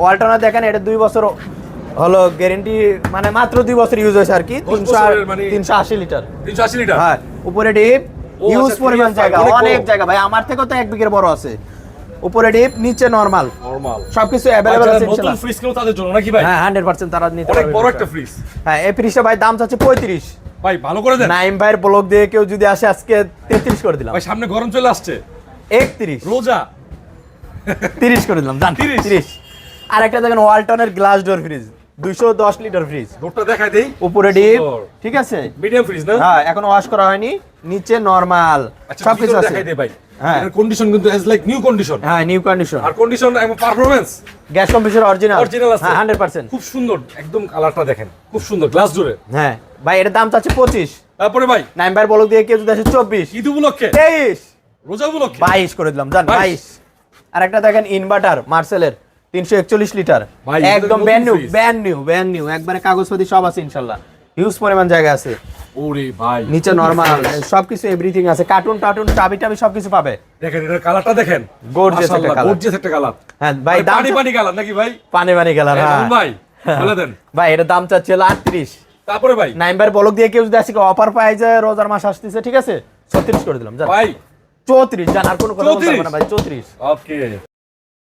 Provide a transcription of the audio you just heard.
ওয়ালটনা দেখেন এটা 2 বছর হলো গ্যারান্টি, মানে মাত্র 2 বছর ইউজ হয়েছে আর কি। 380 লিটার 380 লিটার। হ্যাঁ, উপরে ডিপ, ইউজ পরিমাণ জায়গা, অনেক জায়গা ভাই, আমার থেকেও তো 1 বিঘের বড় আছে। উপরে ডিপ, নিচে নরমাল সবকিছু अवेलेबल আছে নতুন ইনশাআল্লাহ। ফ্রিজ কিনো তাদের জন্য নাকি ভাই? হ্যাঁ 100% তারা নিতে অনেক পারবে। বড় একটা ফ্রিজ হ্যাঁ, এই ফ্রিজটা ভাই দাম চাচ্ছে 35। ভাই ভালো করে দেন। নাইম ভাইয়ের ব্লগ দিয়ে কেউ যদি আসে আজকে 33 করে দিলাম ভাই সামনে গরম চলে আসছে, 31 রোজা 30 করে দিলাম জান 30। আর একটা দেখেন ওয়ালটনের glass door fridge 210 litre fridge, ডোরটা দেখাই দেই। উপরে ডিপ, সুন্দর। ঠিক আছে, মিডিয়াম ফ্রিজ না? হ্যাঁ এখনো ওয়াশ করা হয়নি, নিচে নরমাল আচ্ছা সবকিছু ভিতরে আছে। দেখাই দেই ভাই। হ্যাঁ। এর কন্ডিশন কিন্তু এজ লাইক নিউ কন্ডিশন। হ্যাঁ, নিউ কন্ডিশন, আর কন্ডিশন এবং performance gas compressor original original আছে। হ্যাঁ 100%। খুব সুন্দর, একদম কালারটা দেখেন, খুব সুন্দর গ্লাস জোরে। হ্যাঁ ভাই এটার দাম চাচ্ছে 25। তারপরে ভাই নাইম ভাইয়ের ব্লগ দিয়ে কেউ যদি আসে 24, ঈদ উপলক্ষে, 23, রোজা উপলক্ষে 22 করে দিলাম জান 22। আর একটা দেখেন ইনভার্টার মার্সেলের 341 লিটার, ভাই, এটা তো একদম নতুন brand new fridge। Brand new একবারে কাগজপাতি সব আছে ইনশাআল্লাহ, হিউজ পরিমাণ জায়গা আছে, ওরে ভাই নিচে নরমাল সবকিছু এভরিথিং আছে, কার্টুন চাবি সবকিছু পাবে। দেখেন এটার কালারটা দেখেন, Gorgeous একটা মাশাআল্লাহ, colour। gorgeous একটা কালার। হ্যাঁ ভাই দাম পানি পানি কালার নাকি ভাই? পানি কালার। হ্যাঁ, হ্যাঁ রাহুল ভাই বলে দেন। ভাই এটার দাম চাচ্ছে 38। তারপরে ভাই নাইম ভাইয়ের ব্লগ দিয়ে কেউ যদি আসে অফার পাই যায়, রোজার মাস আসতেছে, ঠিক আছে, 36 করে দিলাম জান ভাই 34 জান, আর কোনো কথা বলতে 34? হবে না ভাই 34। ওকে।